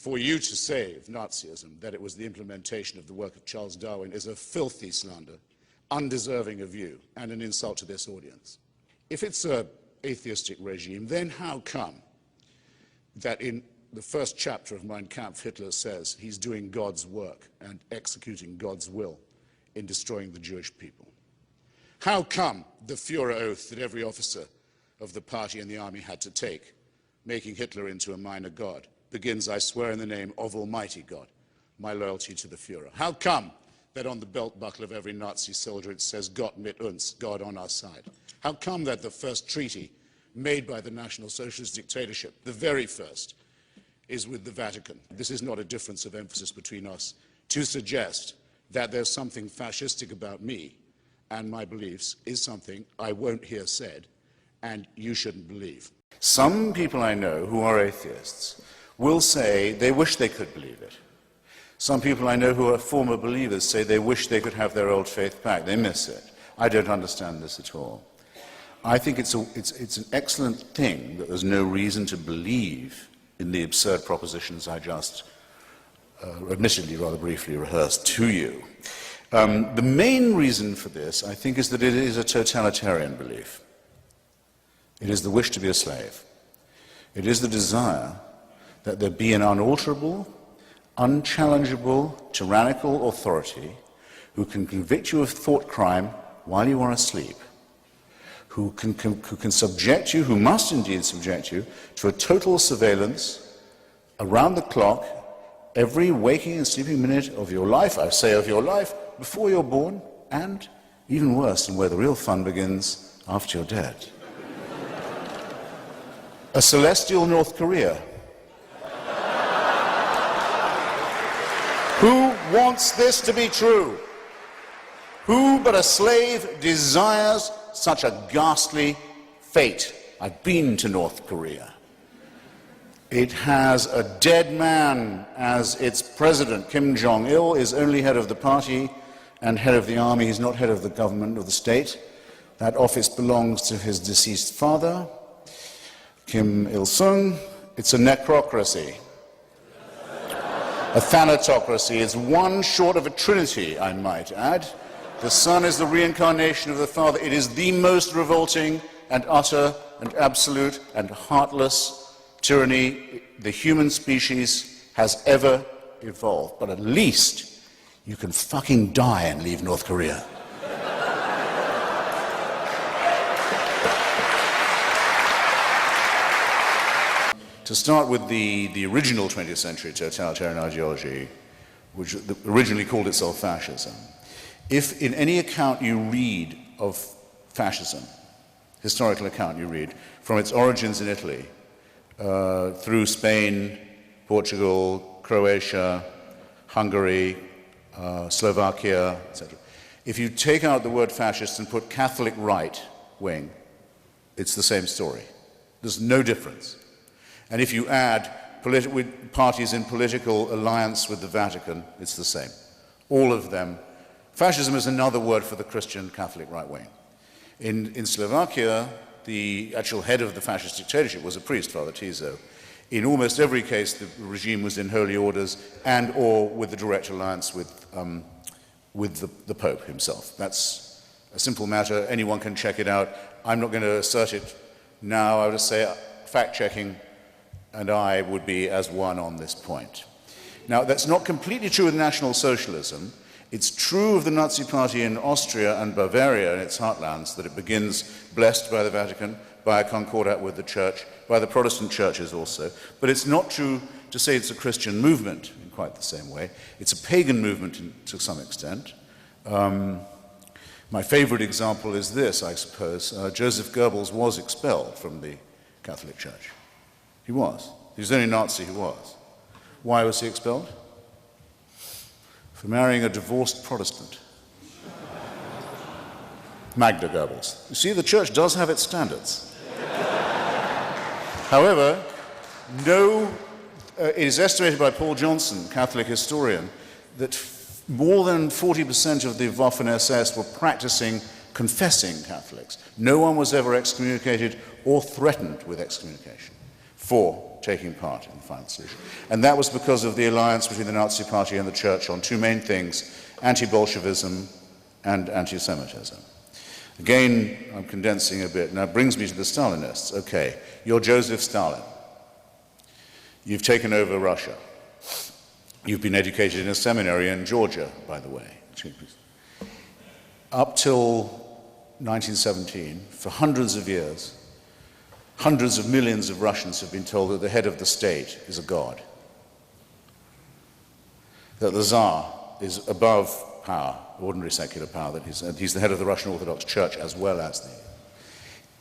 For you to say of Nazism that it was the implementation of the work of Charles Darwin is a filthy slander, undeserving of you, and an insult to this audience. If it's an atheistic regime, then how come that in the first chapter of Mein Kampf, Hitler says he's doing God's work and executing God's will in destroying the Jewish people? How come the Führer oath that every officer of the party and the army had to take, making Hitler into a minor god, begins, I swear in the name of Almighty God, my loyalty to the Führer? How come that on the belt buckle of every Nazi soldier it says Gott mit uns, God on our side? How come that the first treaty made by the National Socialist dictatorship, the very first, is with the Vatican? This is not a difference of emphasis between us to suggest that there's something fascistic about me and my beliefs is something I won't hear said and you shouldn't believe. Some people I know who are atheists will say they wish they could believe it. Some people I know who are former believers say they wish they could have their old faith back. They miss it. I don't understand this at all. I think it's an excellent thing that there's no reason to believe in the absurd propositions I just admittedly rather briefly rehearsed to you. The main reason for this, I think, is that it is a totalitarian belief. It is the wish to be a slave. It is the desire that there be an unalterable, unchallengeable, tyrannical authority who can convict you of thought crime while you are asleep, who can subject you, who must indeed subject you, to a total surveillance around the clock, every waking and sleeping minute of your life, I say of your life, before you're born, and even worse, and where the real fun begins, after you're dead. A celestial North Korea. Who wants this to be true? Who but a slave desires such a ghastly fate? I've been to North Korea. It has a dead man as its president. Kim Jong-il is only head of the party and head of the army. He's not head of the government or the state. That office belongs to his deceased father, Kim Il-sung. It's a necrocracy, a thanatocracy. It's one short of a trinity, I might add. The son is the reincarnation of the father. It is the most revolting and utter and absolute and heartless tyranny the human species has ever evolved. But at least you can fucking die and leave North Korea. To start with the original 20th century totalitarian ideology, which originally called itself fascism, if in any account you read of fascism, historical account you read, from its origins in Italy, through Spain, Portugal, Croatia, Hungary, Slovakia, etc. If you take out the word fascist and put Catholic right wing, it's the same story. There's no difference. And if you add parties in political alliance with the Vatican, it's the same. All of them. Fascism is another word for the Christian Catholic right wing. In Slovakia, the actual head of the fascist dictatorship was a priest, Father Tiso. In almost every case, the regime was in holy orders and or with the direct alliance with the Pope himself. That's a simple matter. Anyone can check it out. I'm not going to assert it now. I would just say fact-checking, and I would be as one on this point. Now, that's not completely true with National Socialism. It's true of the Nazi Party in Austria and Bavaria in its heartlands that it begins blessed by the Vatican, by a concordat with the Church, by the Protestant churches also. But it's not true to say it's a Christian movement in quite the same way. It's a pagan movement to some extent. My favorite example is this, I suppose. Joseph Goebbels was expelled from the Catholic Church. He was. He was the only Nazi who was. Why was he expelled? For marrying a divorced Protestant. Magda Goebbels. You see, the Church does have its standards. However, it is estimated by Paul Johnson, Catholic historian, that more than 40% of the Waffen-SS were practicing, confessing Catholics. No one was ever excommunicated or threatened with excommunication. for taking part in the final solution. And that was because of the alliance between the Nazi Party and the Church on two main things, anti-Bolshevism and anti-Semitism. Again, I'm condensing a bit. Now it brings me to the Stalinists. Okay, you're Joseph Stalin. You've taken over Russia. You've been educated in a seminary in Georgia, by the way. Up till 1917, for hundreds of years, hundreds of millions of Russians have been told that the head of the state is a god, that the Tsar is above power, ordinary secular power, that he's the head of the Russian Orthodox Church as well as the...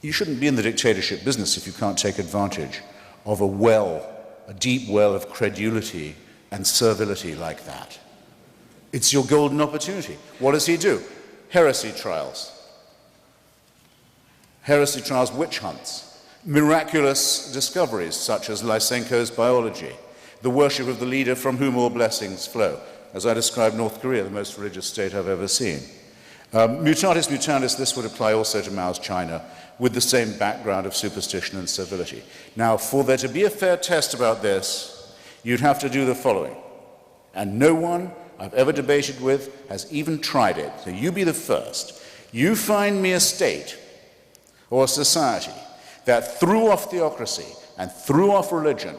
You shouldn't be in the dictatorship business if you can't take advantage of a deep well of credulity and servility like that. It's your golden opportunity. What does he do? Heresy trials. Heresy trials, witch hunts, miraculous discoveries such as Lysenko's biology, the worship of the leader from whom all blessings flow. As I described North Korea, the most religious state I've ever seen. Mutatis mutandis, this would apply also to Mao's China, with the same background of superstition and servility. Now, for there to be a fair test about this, you'd have to do the following. And no one I've ever debated with has even tried it. So you be the first. You find me a state or a society that threw off theocracy and threw off religion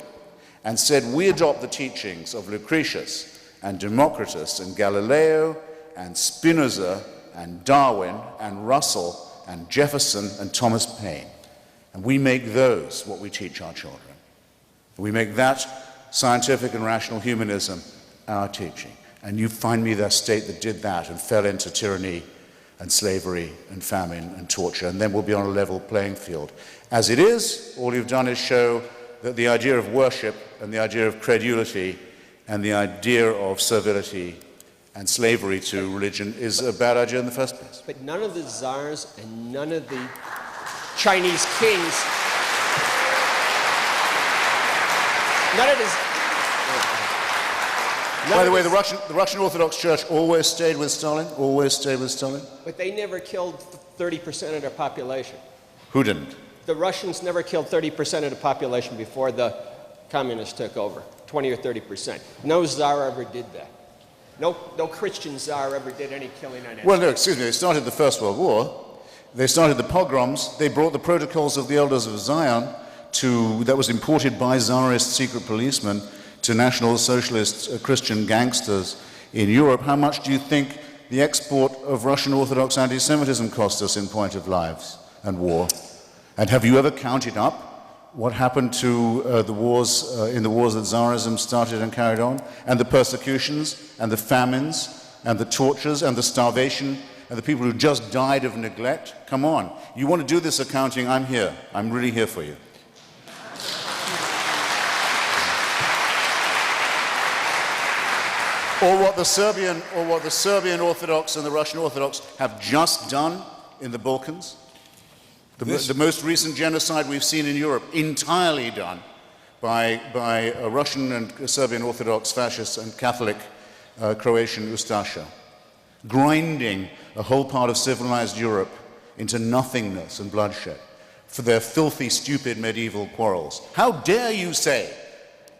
and said we adopt the teachings of Lucretius and Democritus and Galileo and Spinoza and Darwin and Russell and Jefferson and Thomas Paine. And we make those what we teach our children. We make that scientific and rational humanism our teaching. And you find me that state that did that and fell into tyranny and slavery and famine and torture, and then we'll be on a level playing field. As it is, all you've done is show that the idea of worship and the idea of credulity and the idea of servility and slavery to religion is a bad idea in the first place. But none of the czars and none of the Chinese kings, none of this... By the way, the Russian Orthodox Church always stayed with Stalin, always stayed with Stalin. But they never killed 30% of their population. Who didn't? The Russians never killed 30% of the population before the communists took over, 20 or 30%. No czar ever did that. No Christian czar ever did any killing on that. Well, no, excuse me, they started the First World War. They started the pogroms. They brought the protocols of the Elders of Zion that was imported by Tsarist secret policemen to National Socialist Christian gangsters in Europe. How much do you think the export of Russian Orthodox anti-Semitism cost us in point of lives and war? And have you ever counted up what happened to the wars in the wars that Tsarism started and carried on, and the persecutions and the famines and the tortures and the starvation and the people who just died of neglect? Come on, you want to do this accounting? I'm here. I'm really here for you. Or what the Serbian Orthodox and the Russian Orthodox have just done in the Balkans. The most recent genocide we've seen in Europe, entirely done by a Russian and Serbian Orthodox fascists and Catholic Croatian Ustasha, grinding a whole part of civilized Europe into nothingness and bloodshed for their filthy, stupid medieval quarrels. How dare you say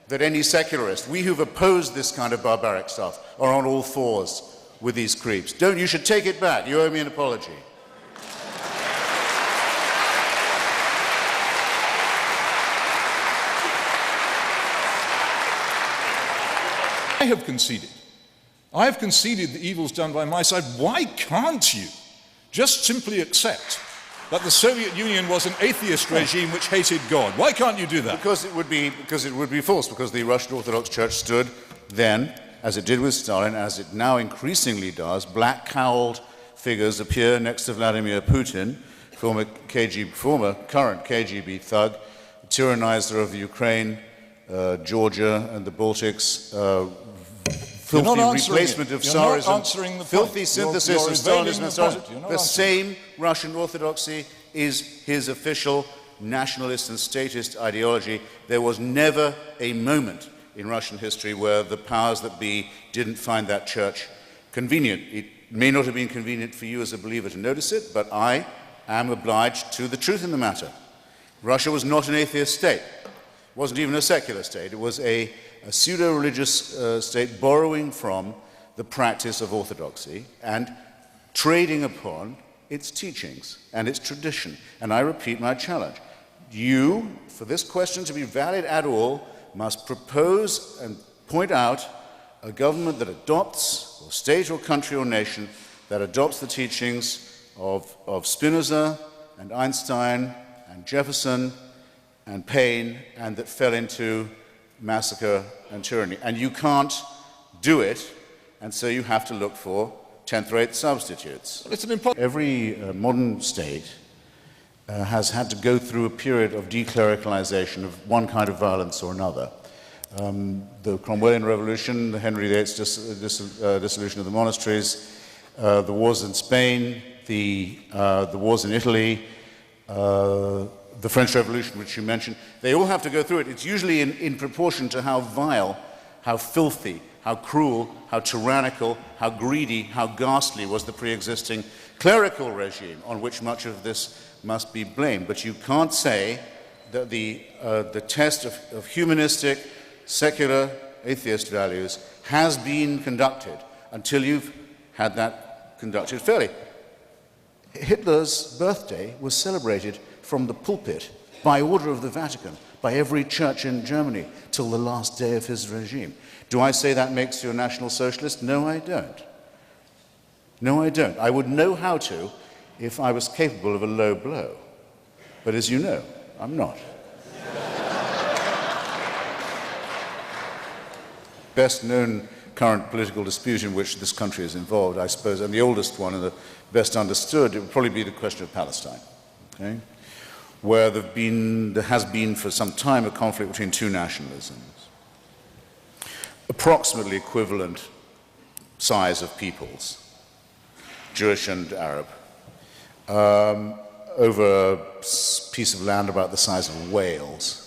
that any secularist, we who've opposed this kind of barbaric stuff, are on all fours with these creeps? You should take it back. You owe me an apology. I have conceded. I have conceded the evils done by my side. Why can't you just simply accept that the Soviet Union was an atheist regime which hated God? Why can't you do that? Because it would be false, because the Russian Orthodox Church stood then, as it did with Stalin, as it now increasingly does. Black-cowled figures appear next to Vladimir Putin, former current KGB thug, tyrannizer of the Ukraine, Georgia and the Baltics, filthy replacement of Tsarism, filthy synthesis of Stalinism and Tsarism. The same Russian Orthodoxy is his official nationalist and statist ideology. There was never a moment in Russian history where the powers that be didn't find that church convenient. It may not have been convenient for you as a believer to notice it, but I am obliged to the truth in the matter. Russia was not an atheist state. It wasn't even a secular state. It was a pseudo-religious state borrowing from the practice of orthodoxy and trading upon its teachings and its tradition. And I repeat my challenge. You, for this question to be valid at all, must propose and point out a government that adopts, or state or country or nation, that adopts the teachings of Spinoza and Einstein and Jefferson and Paine, and that fell into massacre and tyranny. And you can't do it, and so you have to look for 10th-rate substitutes. Well, it's an Every modern state has had to go through a period of declericalization of one kind of violence or another. The Cromwellian Revolution, the Henry VIII's dissolution of the monasteries, the wars in Spain, the wars in Italy, the French Revolution, which you mentioned, they all have to go through it. It's usually in proportion to how vile, how filthy, how cruel, how tyrannical, how greedy, how ghastly was the pre-existing clerical regime on which much of this must be blamed. But you can't say that the test of humanistic, secular, atheist values has been conducted until you've had that conducted fairly. Hitler's birthday was celebrated from the pulpit by order of the Vatican, by every church in Germany, till the last day of his regime. Do I say that makes you a National Socialist? No, I don't. No, I don't. I would know how to if I was capable of a low blow. But as you know, I'm not. Best known current political dispute in which this country is involved, I suppose, and the oldest one and the best understood, it would probably be the question of Palestine, okay? Where there has been for some time a conflict between two nationalisms, approximately equivalent size of peoples, Jewish and Arab, over a piece of land about the size of Wales,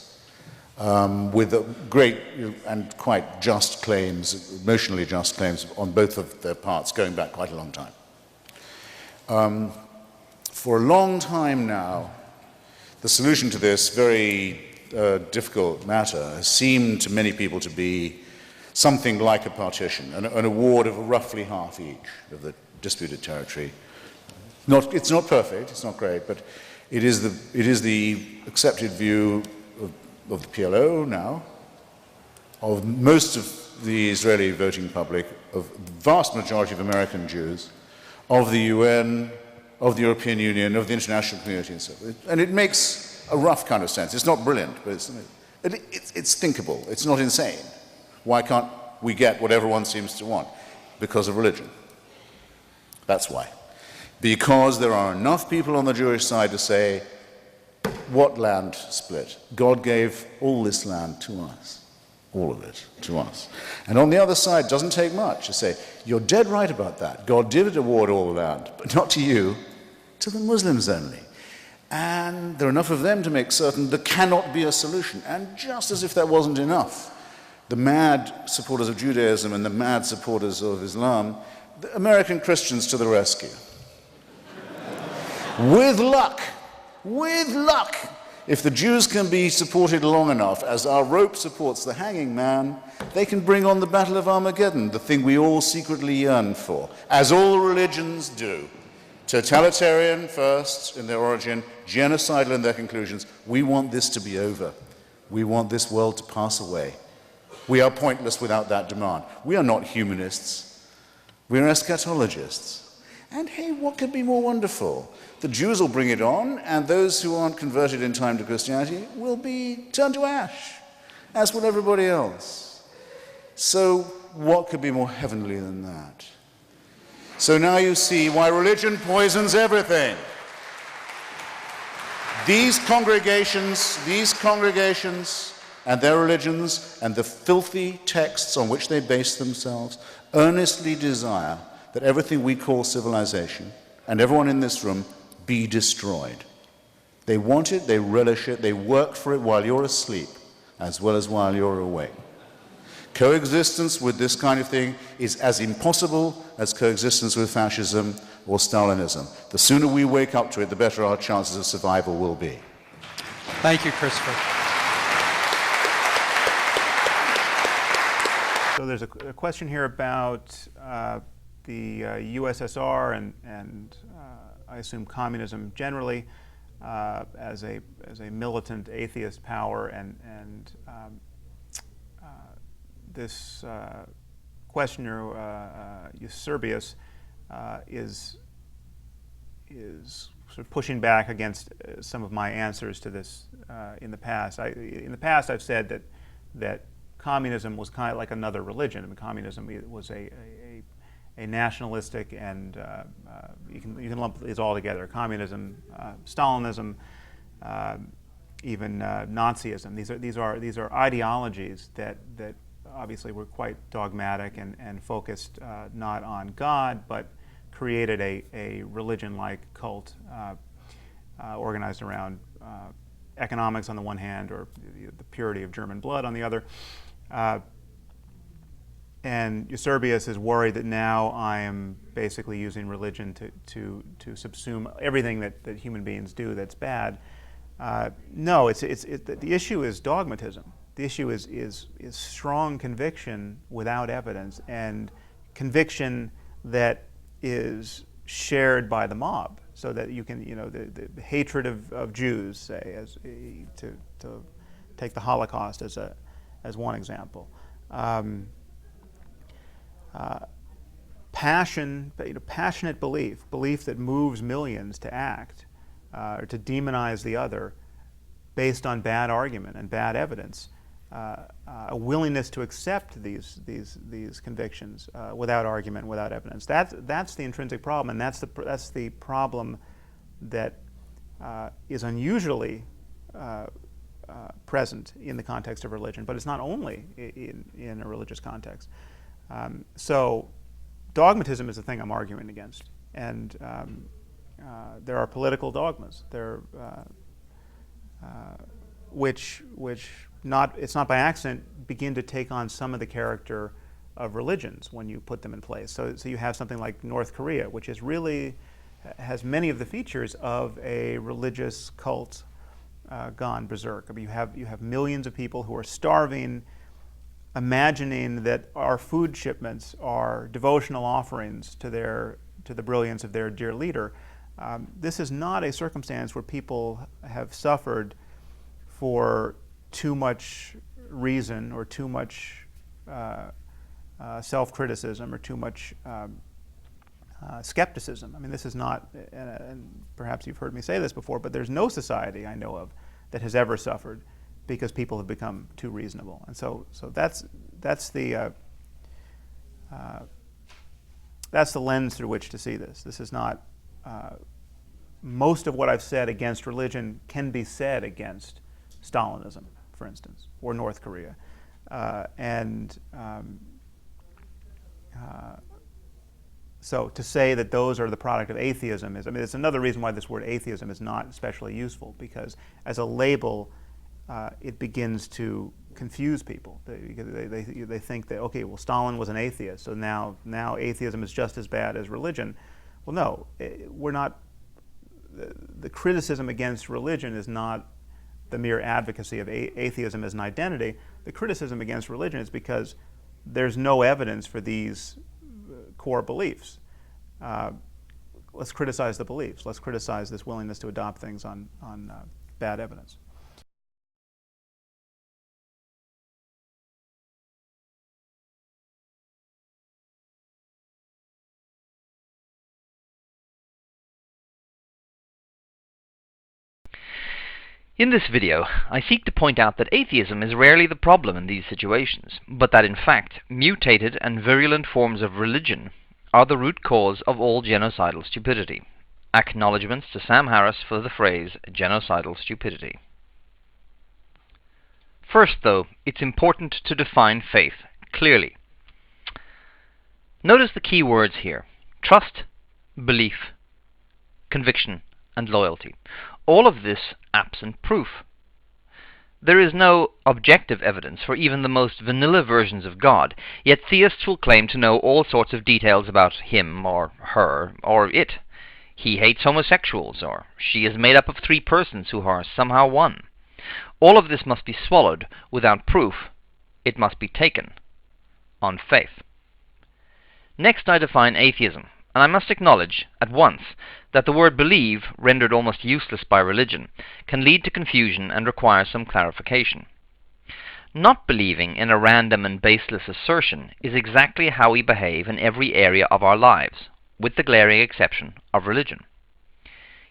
with great and quite just claims, emotionally just claims on both of their parts going back quite a long time. For a long time now, the solution to this very difficult matter has seemed to many people to be something like a partition, an award of roughly half each of the disputed territory. It's not perfect, it's not great, but it is the accepted view of the PLO now, of most of the Israeli voting public, of the vast majority of American Jews, of the UN, of the European Union, of the international community, and so forth. And it makes a rough kind of sense. It's not brilliant, but it's thinkable. It's not insane. Why can't we get what everyone seems to want? Because of religion. That's why. Because there are enough people on the Jewish side to say, what land split? God gave all this land to us. All of it to us. And on the other side, it doesn't take much to say, you're dead right about that. God did award all the land, but not to you, to the Muslims only. And there are enough of them to make certain there cannot be a solution. And just as if that wasn't enough, the mad supporters of Judaism and the mad supporters of Islam, the American Christians to the rescue. With luck, if the Jews can be supported long enough, as our rope supports the hanging man, they can bring on the Battle of Armageddon, the thing we all secretly yearn for, as all religions do. Totalitarian first in their origin, genocidal in their conclusions. We want this to be over. We want this world to pass away. We are pointless without that demand. We are not humanists. We are eschatologists. And hey, what could be more wonderful? The Jews will bring it on, and those who aren't converted in time to Christianity will be turned to ash, as will everybody else. So what could be more heavenly than that? So now you see why religion poisons everything. These congregations and their religions and the filthy texts on which they base themselves earnestly desire that everything we call civilization, and everyone in this room, be destroyed. They want it, they relish it, they work for it while you're asleep, as well as while you're awake. Coexistence with this kind of thing is as impossible as coexistence with fascism or Stalinism. The sooner we wake up to it, the better our chances of survival will be. Thank you, Christopher. So there's a question here about the USSR and I assume communism generally as a militant atheist power, and this questioner Eusebius is sort of pushing back against some of my answers to this in the past. In the past, I've said that communism was kind of like another religion. I mean, communism was a nationalistic, and you can lump these all together: communism, Stalinism, even Nazism. These are ideologies that obviously were quite dogmatic and focused not on God, but created a religion-like cult organized around economics on the one hand, or the purity of German blood on the other. And Eusebius is worried that now I am basically using religion to subsume everything that human beings do that's bad. No, the issue is dogmatism. The issue is strong conviction without evidence, and conviction that is shared by the mob, so that you can, the hatred of Jews, say, to take the Holocaust as one example. Passionate belief that moves millions to act, or to demonize the other based on bad argument and bad evidence, a willingness to accept these convictions without argument, without evidence. That's the intrinsic problem, and that's the problem that is unusually present in the context of religion, but it's not only in a religious context. So dogmatism is the thing I'm arguing against, and there are political dogmas which it's not by accident begin to take on some of the character of religions when you put them in place. So you have something like North Korea, which has many of the features of a religious cult gone berserk. I mean, you have millions of people who are starving, imagining that our food shipments are devotional offerings to the brilliance of their dear leader. This is not a circumstance where people have suffered for too much reason, or too much self-criticism, or too much skepticism. I mean, this is not, and perhaps you've heard me say this before, but there's no society I know of that has ever suffered because people have become too reasonable. And so that's the lens through which to see this. This is not, most of what I've said against religion can be said against Stalinism, for instance, or North Korea. So to say that those are the product of atheism it's another reason why this word atheism is not especially useful, because as a label, it begins to confuse people. They think that, okay, well, Stalin was an atheist, so now atheism is just as bad as religion. Well, no, we're not. The criticism against religion is not the mere advocacy of atheism as an identity. The criticism against religion is because there's no evidence for these core beliefs. Let's criticize the beliefs. Let's criticize this willingness to adopt things on bad evidence. In this video, I seek to point out that atheism is rarely the problem in these situations, but that in fact, mutated and virulent forms of religion are the root cause of all genocidal stupidity. Acknowledgements to Sam Harris for the phrase genocidal stupidity. First, though, it's important to define faith clearly. Notice the key words here: trust, belief, conviction, and loyalty. All of this absent proof. There is no objective evidence for even the most vanilla versions of God, yet theists will claim to know all sorts of details about him or her or it. He hates homosexuals, or she is made up of 3 persons who are somehow one. All of this must be swallowed without proof. It must be taken. on faith. Next, I define atheism, and I must acknowledge at once that the word believe, rendered almost useless by religion, can lead to confusion and require some clarification. Not believing in a random and baseless assertion is exactly how we behave in every area of our lives, with the glaring exception of religion.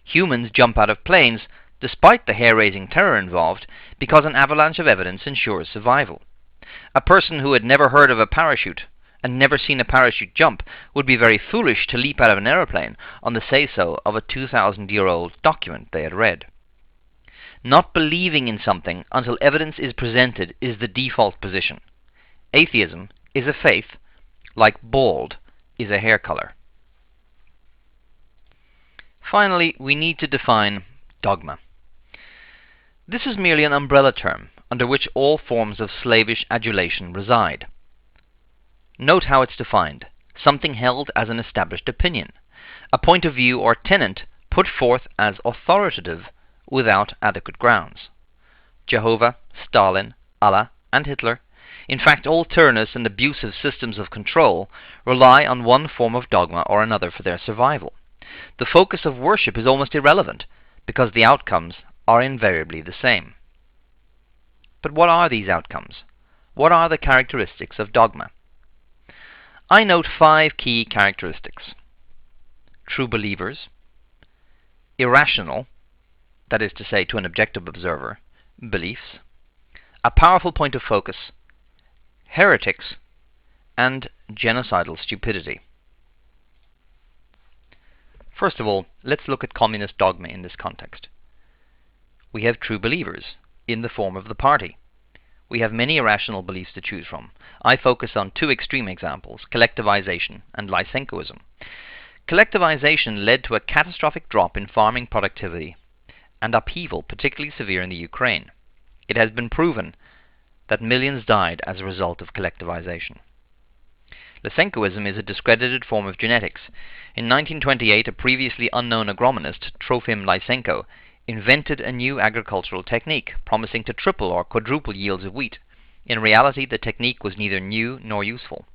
Humans jump out of planes despite the hair-raising terror involved because an avalanche of evidence ensures survival. A person who had never heard of a parachute and never seen a parachute jump would be very foolish to leap out of an aeroplane on the say-so of a 2,000-year-old document they had read. Not believing in something until evidence is presented is the default position. Atheism is a faith, like bald is a hair color. Finally, we need to define dogma. This is merely an umbrella term under which all forms of slavish adulation reside. Note how it's defined: something held as an established opinion, a point of view or tenet put forth as authoritative without adequate grounds. Jehovah, Stalin, Allah, and Hitler, in fact all tyrannous and abusive systems of control, rely on one form of dogma or another for their survival. The focus of worship is almost irrelevant, because the outcomes are invariably the same. But what are these outcomes? What are the characteristics of dogma? I note 5 key characteristics: true believers, irrational, that is to say, to an objective observer, beliefs, a powerful point of focus, heretics, and genocidal stupidity. First of all, let's look at communist dogma in this context. We have true believers, in the form of the party. We have many irrational beliefs to choose from. I focus on 2 extreme examples: collectivization and Lysenkoism. Collectivization led to a catastrophic drop in farming productivity and upheaval particularly severe in the Ukraine. It has been proven that millions died as a result of collectivization. Lysenkoism is a discredited form of genetics. In 1928, a previously unknown agronomist, Trofim Lysenko, invented a new agricultural technique, promising to triple or quadruple yields of wheat. In reality, the technique was neither new nor useful.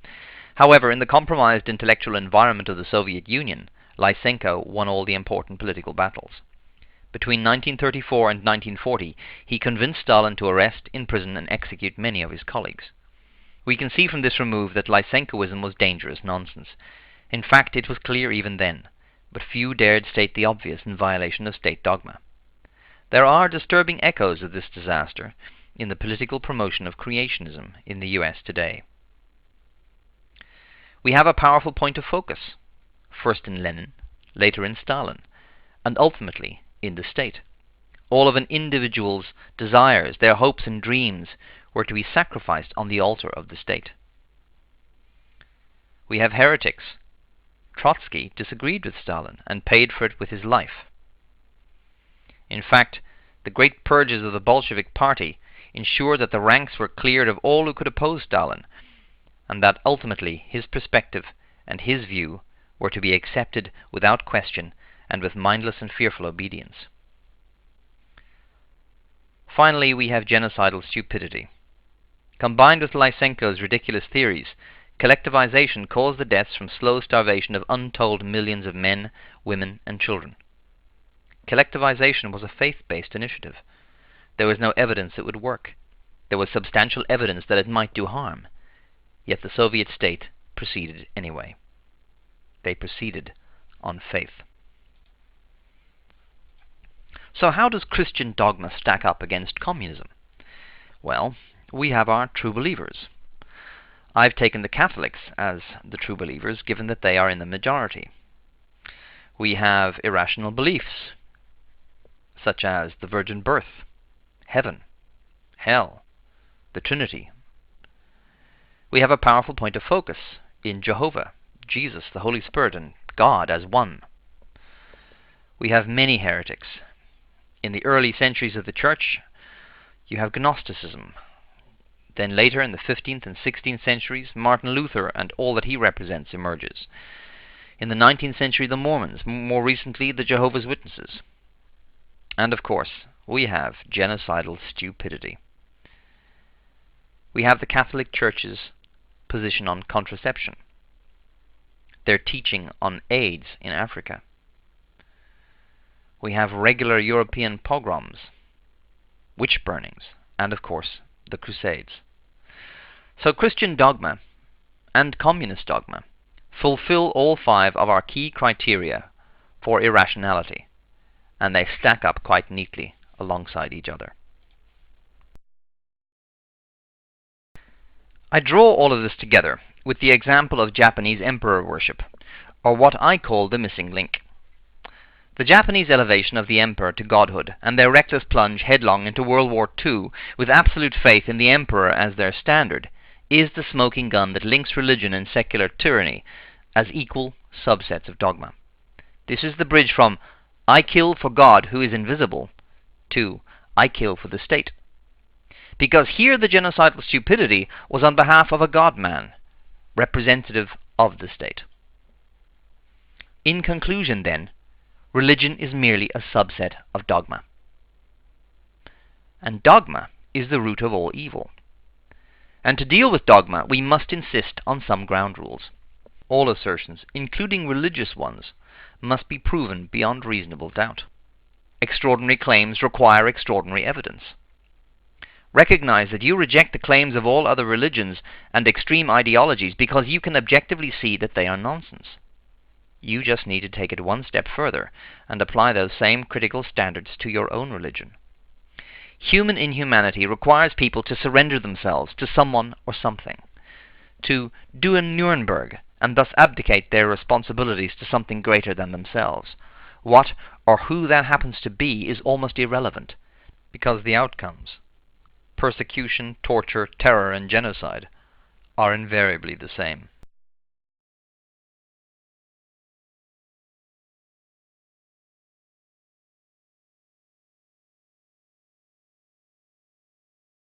However, in the compromised intellectual environment of the Soviet Union, Lysenko won all the important political battles. Between 1934 and 1940, he convinced Stalin to arrest, imprison, and execute many of his colleagues. We can see from this remove that Lysenkoism was dangerous nonsense. In fact, it was clear even then, but few dared state the obvious in violation of state dogma. There are disturbing echoes of this disaster in the political promotion of creationism in the US today. We have a powerful point of focus, first in Lenin, later in Stalin, and ultimately in the state. All of an individual's desires, their hopes and dreams, were to be sacrificed on the altar of the state. We have heretics. Trotsky disagreed with Stalin and paid for it with his life. In fact, the great purges of the Bolshevik Party ensured that the ranks were cleared of all who could oppose Stalin, and that ultimately his perspective and his view were to be accepted without question and with mindless and fearful obedience. Finally, we have genocidal stupidity. Combined with Lysenko's ridiculous theories, collectivization caused the deaths from slow starvation of untold millions of men, women, and children. Collectivization was a faith-based initiative. There was no evidence it would work. There was substantial evidence that it might do harm. Yet the Soviet state proceeded anyway. They proceeded on faith. So how does Christian dogma stack up against communism? Well, we have our true believers. I've taken the Catholics as the true believers, given that they are in the majority. We have irrational beliefs, such as the virgin birth, heaven, hell, the Trinity. We have a powerful point of focus in Jehovah, Jesus, the Holy Spirit, and God as one. We have many heretics. In the early centuries of the Church, you have Gnosticism. Then later, in the 15th and 16th centuries, Martin Luther and all that he represents emerges. In the 19th century, the Mormons. More recently, the Jehovah's Witnesses. And of course, we have genocidal stupidity. We have the Catholic Church's position on contraception, their teaching on AIDS in Africa. We have regular European pogroms, witch burnings, and of course the Crusades. So Christian dogma and communist dogma fulfill all 5 of our key criteria for irrationality, and they stack up quite neatly alongside each other. I draw all of this together with the example of Japanese emperor worship, or what I call the missing link. The Japanese elevation of the emperor to godhood and their reckless plunge headlong into World War II with absolute faith in the emperor as their standard is the smoking gun that links religion and secular tyranny as equal subsets of dogma. This is the bridge from "I kill for God who is invisible" to "I kill for the state." Because here the genocidal stupidity was on behalf of a God-man, representative of the state. In conclusion, then, religion is merely a subset of dogma. And dogma is the root of all evil. And to deal with dogma, we must insist on some ground rules. All assertions, including religious ones, must be proven beyond reasonable doubt. Extraordinary claims require extraordinary evidence. Recognize that you reject the claims of all other religions and extreme ideologies because you can objectively see that they are nonsense. You just need to take it one step further and apply those same critical standards to your own religion. Human inhumanity requires people to surrender themselves to someone or something, to do a Nuremberg and thus abdicate their responsibilities to something greater than themselves. What or who that happens to be is almost irrelevant, because the outcomes, persecution, torture, terror, and genocide, are invariably the same.